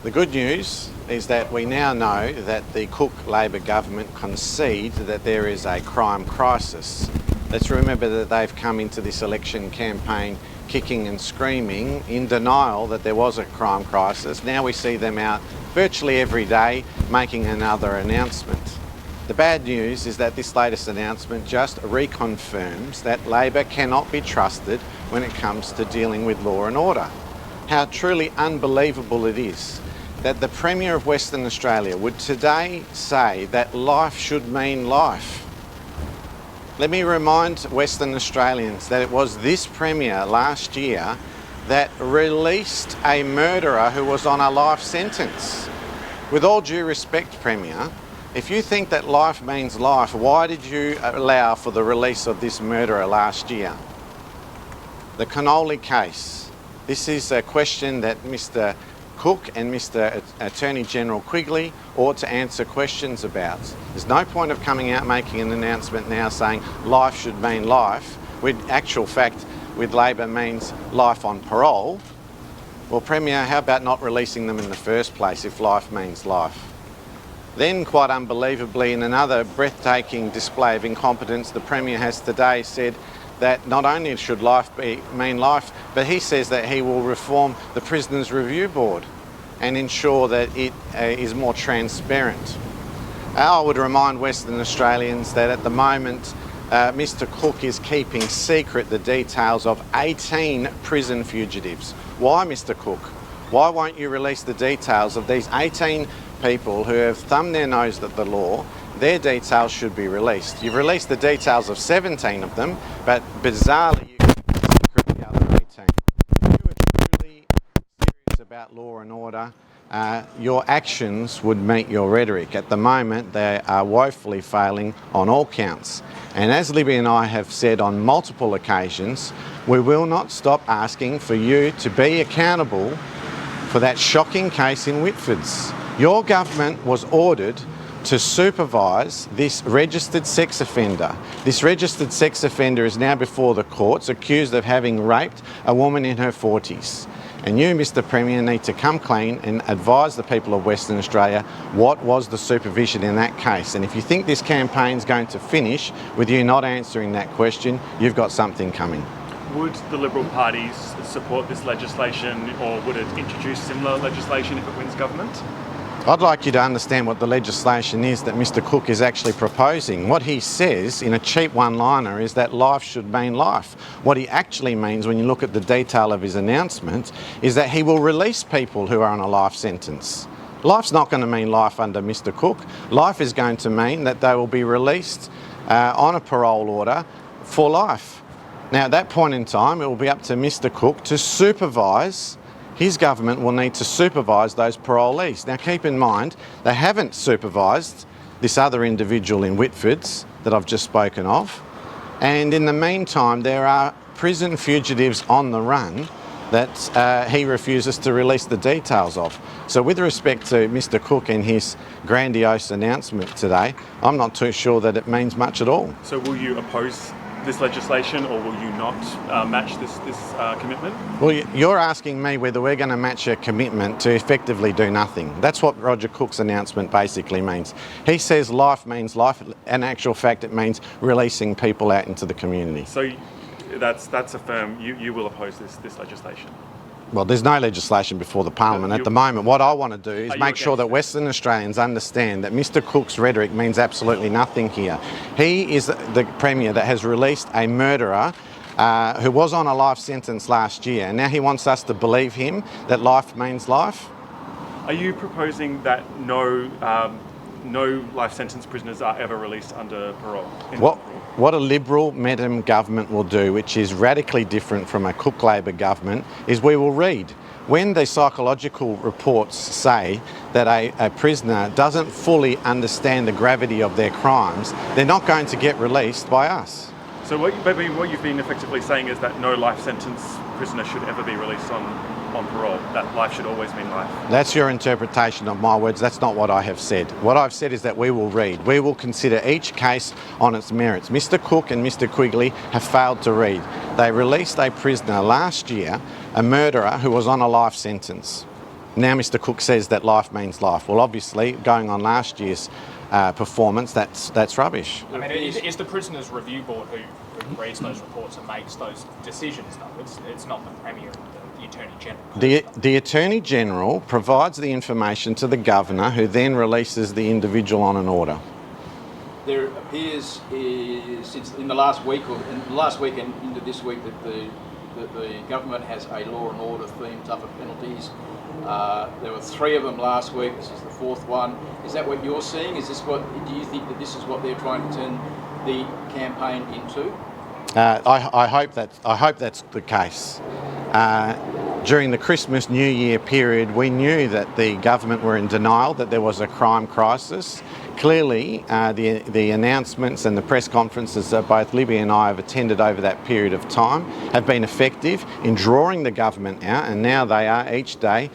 The good news is that we now know that the Cook Labor government concede that there is a crime crisis. Let's remember that they've come into this election campaign kicking and screaming in denial that there was a crime crisis. Now we see them out virtually every day making another announcement. The bad news is that this latest announcement just reconfirms that Labor cannot be trusted when it comes to dealing with law and order. How truly unbelievable it is that the Premier of Western Australia would today say that life should mean life. Let me remind Western Australians that it was this Premier last year that released a murderer who was on a life sentence. With all due respect, Premier, if you think that life means life, why did you allow for the release of this murderer last year? The cannoli case. This is a question that Mr. Cook and Mr. Attorney General Quigley ought to answer questions about. There's no point of coming out making an announcement now saying life should mean life, when actual fact with Labor means life on parole. Well, Premier, how about not releasing them in the first place if life means life? Then, quite unbelievably, in another breathtaking display of incompetence, the Premier has today said that not only should life mean life, but he says that he will reform the Prisoners Review Board and ensure that it is more transparent. I would remind Western Australians that at the moment Mr. Cook is keeping secret the details of 18 prison fugitives. Why, Mr. Cook? Why won't you release the details of these 18 people who have thumbed their nose at the law? Their details should be released. You've released the details of 17 of them, but bizarrely you keep secret the other 18. If you are truly serious about law and order, your actions would meet your rhetoric. At the moment, they are woefully failing on all counts. And as Libby and I have said on multiple occasions, we will not stop asking for you to be accountable for that shocking case in Whitfords. Your government was ordered to supervise this registered sex offender. This registered sex offender is now before the courts, accused of having raped a woman in her 40s. And you, Mr. Premier, need to come clean and advise the people of Western Australia what was the supervision in that case. And if you think this campaign's going to finish with you not answering that question, you've got something coming. Would the Liberal parties support this legislation, or would it introduce similar legislation if it wins government? I'd like you to understand what the legislation is that Mr. Cook is actually proposing. What he says in a cheap one-liner is that life should mean life. What he actually means, when you look at the detail of his announcement, is that he will release people who are on a life sentence. Life's not going to mean life under Mr. Cook. Life is going to mean that they will be released on a parole order for life. Now, at that point in time, it will be up to Mr. Cook to supervise. His government will need to supervise those parolees. Now, keep in mind, they haven't supervised this other individual in Whitfords that I've just spoken of. And in the meantime, there are prison fugitives on the run that he refuses to release the details of. So with respect to Mr. Cook and his grandiose announcement today, I'm not too sure that it means much at all. So will you oppose this legislation, or will you not match this commitment? Well, you're asking me whether we're going to match a commitment to effectively do nothing. That's what Roger Cook's announcement basically means. He says life means life. In actual fact, it means releasing people out into the community. So that's a firm, you will oppose this legislation? Well, there's no legislation before the Parliament at the moment. What I want to do is make sure that Western Australians understand that Mr. Cook's rhetoric means absolutely nothing here. He is the Premier that has released a murderer who was on a life sentence last year. Now he wants us to believe him that life means life. Are you proposing that no life sentence prisoners are ever released under parole? What a Liberal Medem government will do, which is radically different from a Cook Labor government, is we will read. When the psychological reports say that a prisoner doesn't fully understand the gravity of their crimes, they're not going to get released by us. So what you've been effectively saying is that no life sentence prisoner should ever be released on parole, that life should always mean life. That's your interpretation of my words. That's not what I have said. What I've said is that we will read. We will consider each case on its merits. Mr. Cook and Mr. Quigley have failed to read. They released a prisoner last year, a murderer who was on a life sentence. Now Mr Cook says that life means life. Well, obviously, going on last year's performance, that's rubbish. I mean, it's the Prisoners Review Board who reads those reports and makes those decisions, though. It's not the Premier and the Attorney General. The Attorney General provides the information to the Governor, who then releases the individual on an order. There appears, since in the last week and into this week, that the government has a law and order theme, tougher penalties. There were 3 of them last week. This is the 4th one. Is that what you're seeing? Do you think that this is what they're trying to turn the campaign into? I hope that's the case. During the Christmas New Year period, we knew that the government were in denial that there was a crime crisis. Clearly, the announcements and the press conferences that both Libby and I have attended over that period of time have been effective in drawing the government out, and now they are each day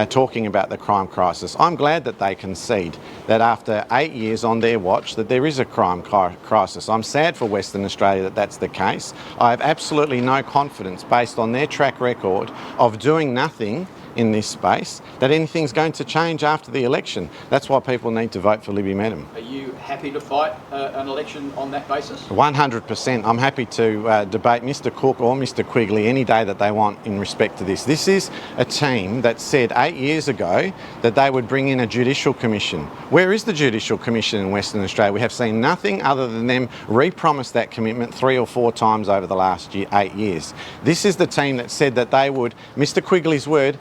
talking about the crime crisis. I'm glad that they concede that after 8 years on their watch that there is a crime crisis. I'm sad for Western Australia that that's the case. I have absolutely no confidence, based on their track record of doing nothing in this space, that anything's going to change after the election. That's why people need to vote for Libby Medham. Are you happy to fight an election on that basis? 100%. I'm happy to debate Mr Cook or Mr Quigley any day that they want in respect to this. This is a team that said 8 years ago that they would bring in a judicial commission. Where is the judicial commission in Western Australia? We have seen nothing other than them re-promise that commitment 3 or 4 times over the last 8 years. This is the team that said that they would, Mr Quigley's word,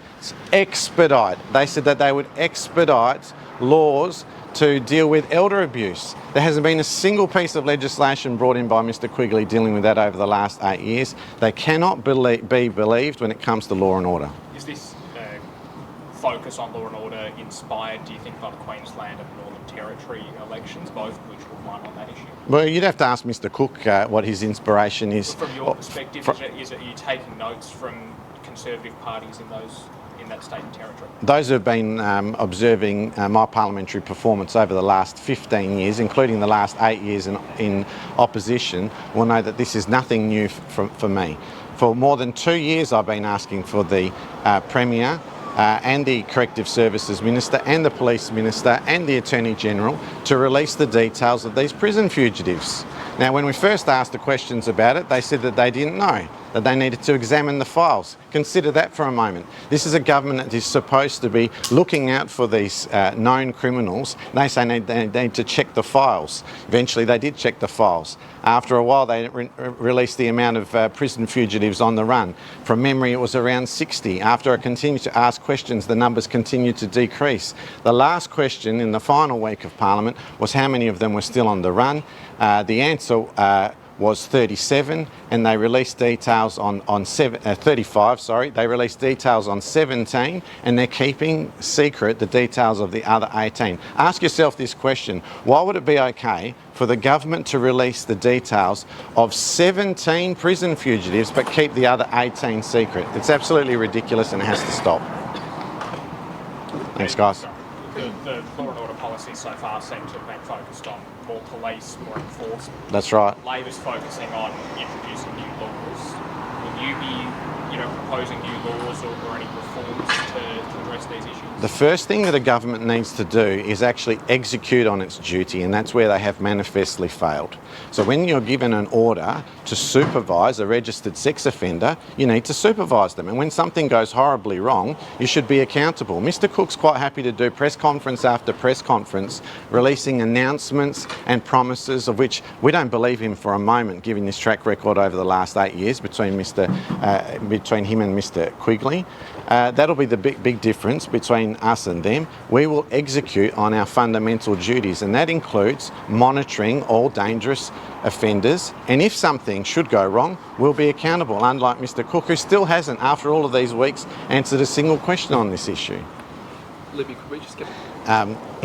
expedite. They said that they would expedite laws to deal with elder abuse. There hasn't been a single piece of legislation brought in by Mr Quigley dealing with that over the last 8 years. They cannot be believed when it comes to law and order. Is this focus on law and order inspired, do you think, by the Queensland and Northern Territory elections, both of which were won on that issue? Well, you'd have to ask Mr Cook what his inspiration is. From your perspective, are you taking notes from Conservative parties in that state and territory? Those who have been observing my parliamentary performance over the last 15 years, including the last 8 years in opposition, will know that this is nothing new for me. For more than 2 years I've been asking for the Premier and the Corrective Services Minister and the Police Minister and the Attorney General to release the details of these prison fugitives. Now, when we first asked the questions about it, they said that they didn't know, that they needed to examine the files. Consider that for a moment. This is a government that is supposed to be looking out for these known criminals. They say they need to check the files. Eventually they did check the files. After a while they released the amount of prison fugitives on the run. From memory it was around 60. After I continued to ask questions, the numbers continued to decrease. The last question in the final week of Parliament was how many of them were still on the run. The answer was 37, and they released details on 35. Sorry, they released details on 17, and they're keeping secret the details of the other 18. Ask yourself this question: why would it be okay for the government to release the details of 17 prison fugitives but keep the other 18 secret? It's absolutely ridiculous, and it has to stop. Thanks, guys. The law and order policies so far seem to have been focused on more police, more enforcement. That's right. Labor's focusing on introducing new laws. Will you be, proposing new laws or any reforms to address these issues? The first thing that a government needs to do is actually execute on its duty, and that's where they have manifestly failed. So when you're given an order to supervise a registered sex offender, you need to supervise them. And when something goes horribly wrong, you should be accountable. Mr Cook's quite happy to do press conference after press conference, releasing announcements and promises of which we don't believe him for a moment, given his track record over the last 8 years between him and Mr Quigley. That'll be the big difference between us and them. We will execute on our fundamental duties, and that includes monitoring all dangerous offenders, and if something should go wrong, we'll be accountable, unlike Mr Cook, who still hasn't, after all of these weeks, answered a single question on this issue. Libby, could we just get...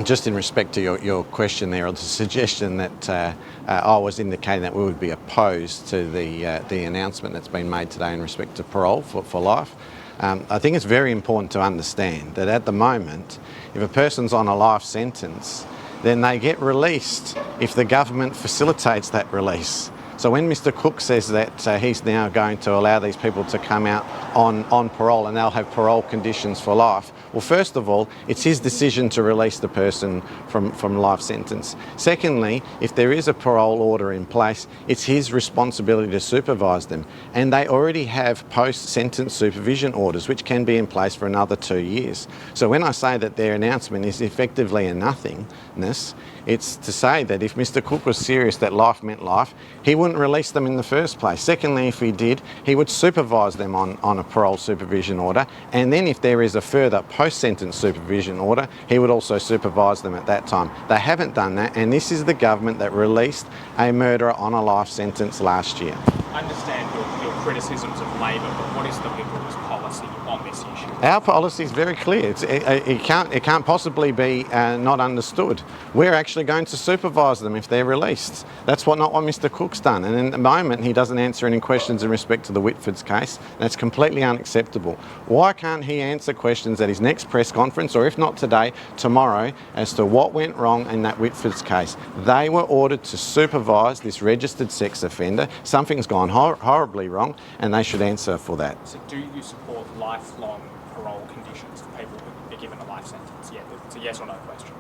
Just in respect to your question there, or the suggestion that I was indicating that we would be opposed to the announcement that's been made today in respect to parole for life. I think it's very important to understand that at the moment, if a person's on a life sentence, then they get released if the government facilitates that release. So when Mr Cook says that he's now going to allow these people to come out on parole and they'll have parole conditions for life, Well, first of all, it's his decision to release the person from life sentence. Secondly, if there is a parole order in place, it's his responsibility to supervise them. And they already have post-sentence supervision orders, which can be in place for another 2 years. So when I say that their announcement is effectively a nothingness, it's to say that if Mr Cook was serious that life meant life, he wouldn't release them in the first place. Secondly, if he did, he would supervise them on a parole supervision order, and then if there is a further post-sentence supervision order, he would also supervise them at that time. They haven't done that, and this is the government that released a murderer on a life sentence last year. I understand your criticisms of Labor, but what is the Liberals' policy on this issue? Our policy is very clear. It can't possibly be not understood. We're actually going to supervise them if they're released. That's not what Mr Cook's done. And in the moment, he doesn't answer any questions in respect to the Whitford's case. That's completely unacceptable. Why can't he answer questions at his next press conference, or if not today, tomorrow, as to what went wrong in that Whitford's case? They were ordered to supervise this registered sex offender. Something's gone horribly wrong, and they should answer for that. So do you support lifelong parole conditions for people who are given a life sentence? Yeah, it's a yes or no question.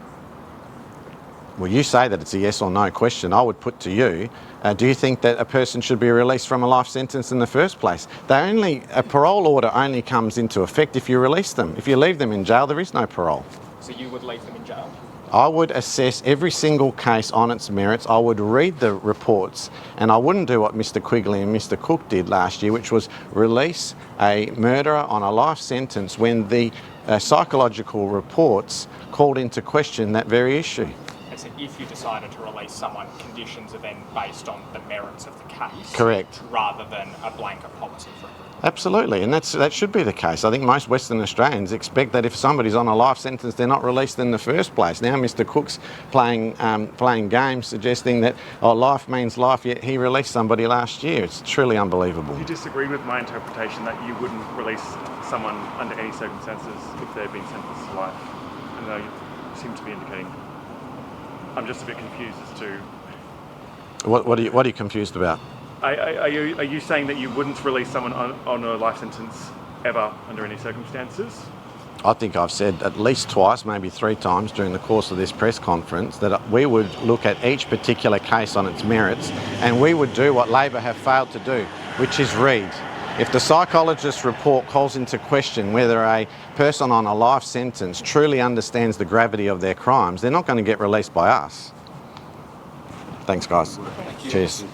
Well, you say that it's a yes or no question. I would put to you, do you think that a person should be released from a life sentence in the first place? A parole order only comes into effect if you release them. If you leave them in jail, there is no parole. So you would leave them in jail? I would assess every single case on its merits. I would read the reports, and I wouldn't do what Mr Quigley and Mr Cook did last year, which was release a murderer on a life sentence when the psychological reports called into question that very issue. So if you decided to release someone, conditions are then based on the merits of the case. Correct. Rather than a blanket policy for everyone. Absolutely, and that should be the case. I think most Western Australians expect that if somebody's on a life sentence, they're not released in the first place. Now Mr Cook's playing games, suggesting that life means life, yet he released somebody last year. It's truly unbelievable. Do you disagree with my interpretation that you wouldn't release someone under any circumstances if they've been sentenced to life? I know you seem to be indicating. I'm just a bit confused as to... What are you confused about? Are you saying that you wouldn't release someone on a life sentence ever under any circumstances? I think I've said at least twice, maybe 3 times during the course of this press conference that we would look at each particular case on its merits, and we would do what Labor have failed to do, which is read. If the psychologist's report calls into question whether a person on a life sentence truly understands the gravity of their crimes, they're not going to get released by us. Thanks, guys. Cheers.